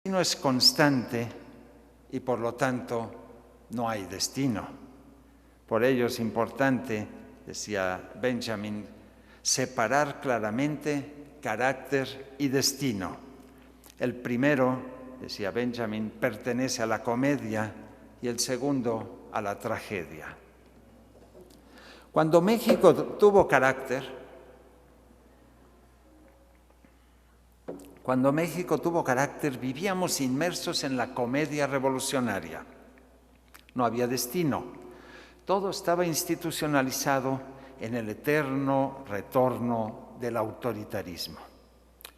destino es constante y por lo tanto no hay destino. Por ello es importante, decía Benjamin, separar claramente carácter y destino. El primero, decía Benjamin, pertenece a la comedia y el segundo a la tragedia. Cuando México tuvo carácter, vivíamos inmersos en la comedia revolucionaria. No había destino. Todo estaba institucionalizado en el eterno retorno del autoritarismo.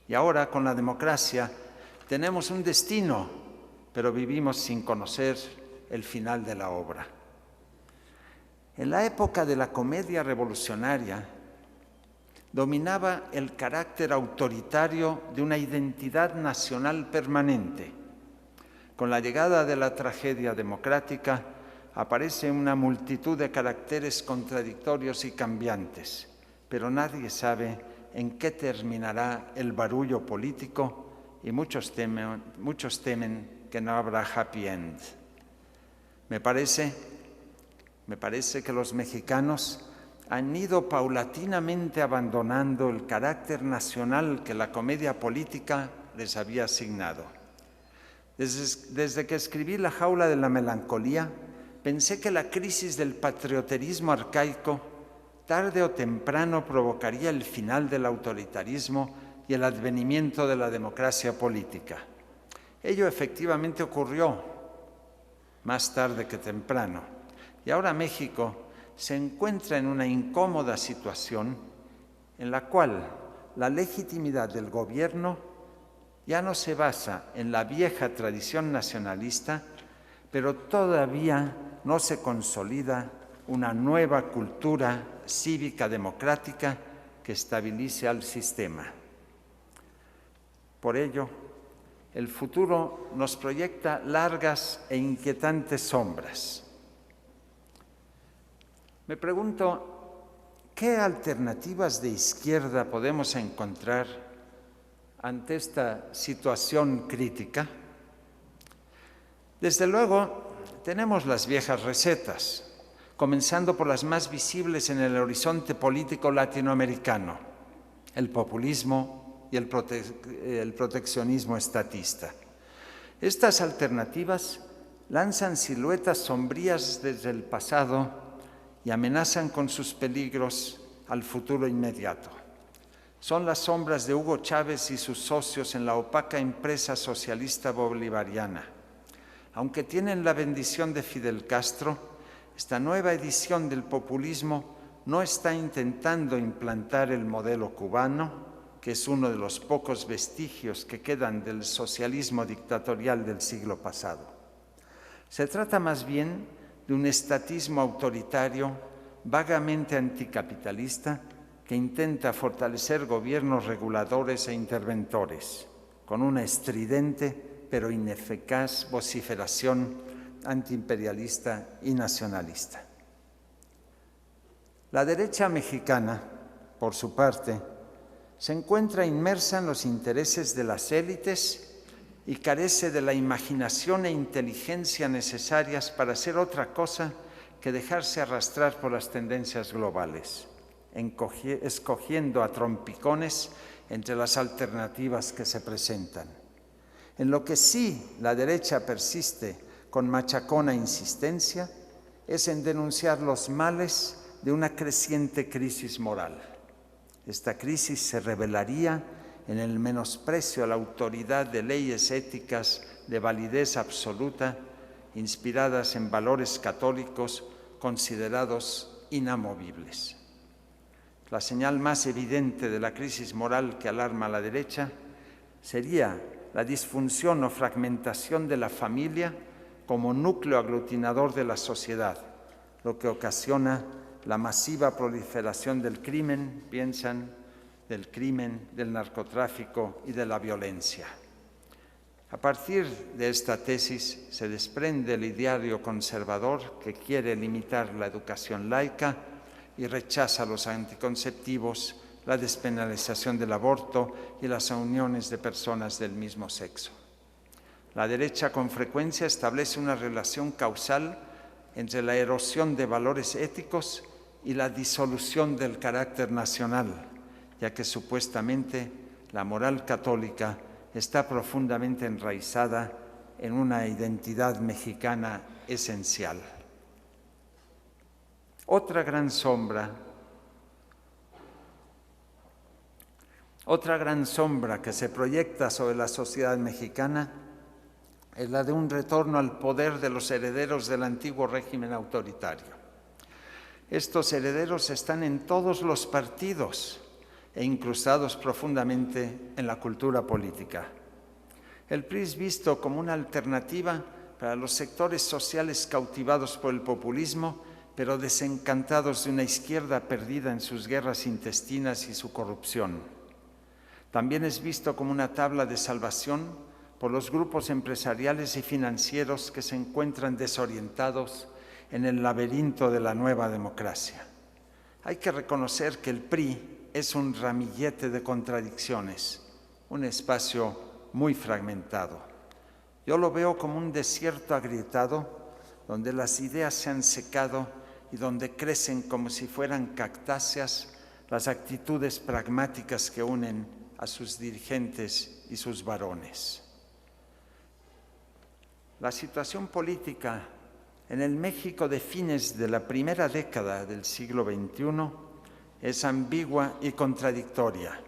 Y ahora, con la democracia, tenemos un destino, pero vivimos sin conocer el final de la obra. En la época de la comedia revolucionaria, dominaba el carácter autoritario de una identidad nacional permanente. Con la llegada de la tragedia democrática aparece una multitud de caracteres contradictorios y cambiantes, pero nadie sabe en qué terminará el barullo político y muchos temen que no habrá happy end. Me parece que los mexicanos han ido paulatinamente abandonando el carácter nacional que la comedia política les había asignado. Desde que escribí La jaula de la melancolía, pensé que la crisis del patrioterismo arcaico tarde o temprano provocaría el final del autoritarismo y el advenimiento de la democracia política. Ello efectivamente ocurrió más tarde que temprano, y ahora México se encuentra en una incómoda situación en la cual la legitimidad del gobierno ya no se basa en la vieja tradición nacionalista, pero todavía no se consolida una nueva cultura cívica democrática que estabilice al sistema. Por ello, el futuro nos proyecta largas e inquietantes sombras. Me pregunto, ¿qué alternativas de izquierda podemos encontrar ante esta situación crítica? Desde luego, tenemos las viejas recetas, comenzando por las más visibles en el horizonte político latinoamericano: el populismo y el proteccionismo estatista. Estas alternativas lanzan siluetas sombrías desde el pasado y amenazan con sus peligros al futuro inmediato. Son las sombras de Hugo Chávez y sus socios en la opaca empresa socialista bolivariana. Aunque tienen la bendición de Fidel Castro, esta nueva edición del populismo no está intentando implantar el modelo cubano, que es uno de los pocos vestigios que quedan del socialismo dictatorial del siglo pasado. Se trata más bien de un estatismo autoritario vagamente anticapitalista que intenta fortalecer gobiernos reguladores e interventores, con una estridente pero ineficaz vociferación antiimperialista y nacionalista. La derecha mexicana, por su parte, se encuentra inmersa en los intereses de las élites y carece de la imaginación e inteligencia necesarias para hacer otra cosa que dejarse arrastrar por las tendencias globales, escogiendo a trompicones entre las alternativas que se presentan. En lo que sí la derecha persiste con machacona insistencia es en denunciar los males de una creciente crisis moral. Esta crisis se revelaría en el menosprecio a la autoridad de leyes éticas de validez absoluta, inspiradas en valores católicos considerados inamovibles. La señal más evidente de la crisis moral que alarma a la derecha sería la disfunción o fragmentación de la familia como núcleo aglutinador de la sociedad, lo que ocasiona la masiva proliferación del crimen, del crimen, del narcotráfico y de la violencia. A partir de esta tesis se desprende el ideario conservador que quiere limitar la educación laica y rechaza los anticonceptivos, la despenalización del aborto y las uniones de personas del mismo sexo. La derecha con frecuencia establece una relación causal entre la erosión de valores éticos y la disolución del carácter nacional, ya que supuestamente la moral católica está profundamente enraizada en una identidad mexicana esencial. Otra gran sombra que se proyecta sobre la sociedad mexicana es la de un retorno al poder de los herederos del antiguo régimen autoritario. Estos herederos están en todos los partidos e incrustados profundamente en la cultura política. El PRI es visto como una alternativa para los sectores sociales cautivados por el populismo, pero desencantados de una izquierda perdida en sus guerras intestinas y su corrupción. También es visto como una tabla de salvación por los grupos empresariales y financieros que se encuentran desorientados en el laberinto de la nueva democracia. Hay que reconocer que el PRI es un ramillete de contradicciones, un espacio muy fragmentado. Yo lo veo como un desierto agrietado donde las ideas se han secado y donde crecen como si fueran cactáceas las actitudes pragmáticas que unen a sus dirigentes y sus varones. La situación política en el México de fines de la primera década del siglo XXI es ambigua y contradictoria.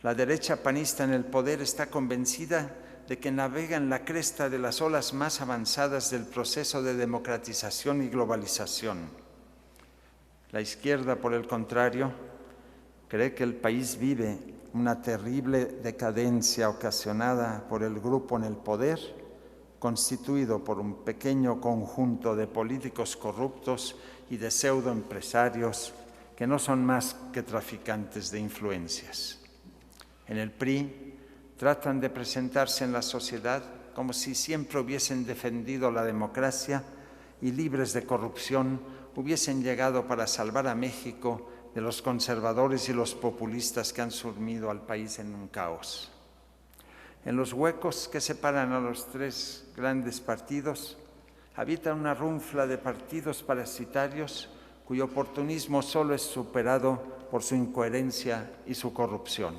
La derecha panista en el poder está convencida de que navega en la cresta de las olas más avanzadas del proceso de democratización y globalización. La izquierda, por el contrario, cree que el país vive una terrible decadencia ocasionada por el grupo en el poder, constituido por un pequeño conjunto de políticos corruptos y de pseudoempresarios que no son más que traficantes de influencias. En el PRI tratan de presentarse en la sociedad como si siempre hubiesen defendido la democracia y libres de corrupción hubiesen llegado para salvar a México de los conservadores y los populistas que han sumido al país en un caos. En los huecos que separan a los tres grandes partidos habita una runfla de partidos parasitarios cuyo oportunismo solo es superado por su incoherencia y su corrupción.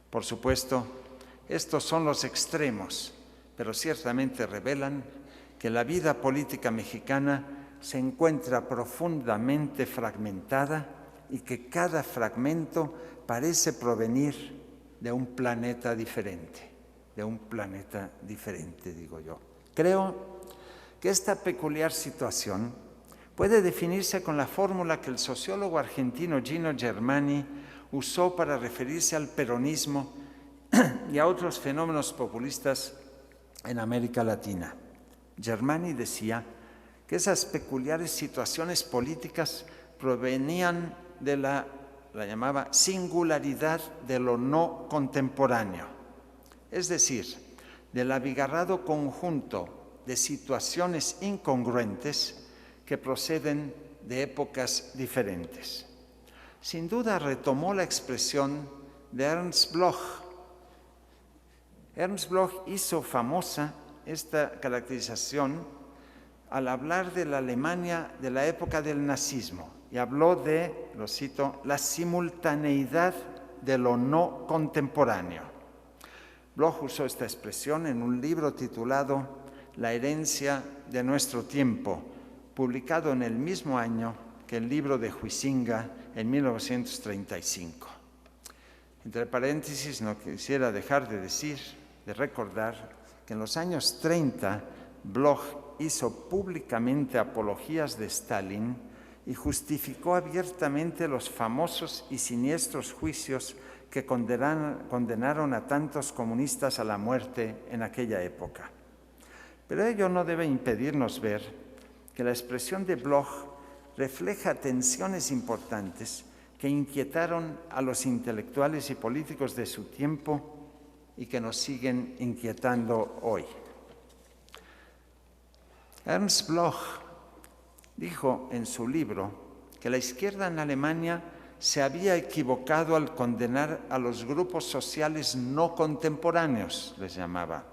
Por supuesto, estos son los extremos, pero ciertamente revelan que la vida política mexicana se encuentra profundamente fragmentada y que cada fragmento parece provenir de un planeta diferente, digo yo. Creo que esta peculiar situación puede definirse con la fórmula que el sociólogo argentino Gino Germani usó para referirse al peronismo y a otros fenómenos populistas en América Latina. Germani decía que esas peculiares situaciones políticas provenían de la llamaba singularidad de lo no contemporáneo, es decir, del abigarrado conjunto de situaciones incongruentes que proceden de épocas diferentes. Sin duda retomó la expresión de Ernst Bloch. Ernst Bloch hizo famosa esta caracterización al hablar de la Alemania de la época del nazismo y habló de, lo cito, la simultaneidad de lo no contemporáneo. Bloch usó esta expresión en un libro titulado La herencia de nuestro tiempo, publicado en el mismo año que el libro de Huizinga en 1935. Entre paréntesis, no quisiera dejar de recordar que en los años 30 Bloch hizo públicamente apologías de Stalin y justificó abiertamente los famosos y siniestros juicios que condenaron a tantos comunistas a la muerte en aquella época. Pero ello no debe impedirnos ver que la expresión de Bloch refleja tensiones importantes que inquietaron a los intelectuales y políticos de su tiempo y que nos siguen inquietando hoy. Ernst Bloch dijo en su libro que la izquierda en Alemania se había equivocado al condenar a los grupos sociales no contemporáneos, les llamaba,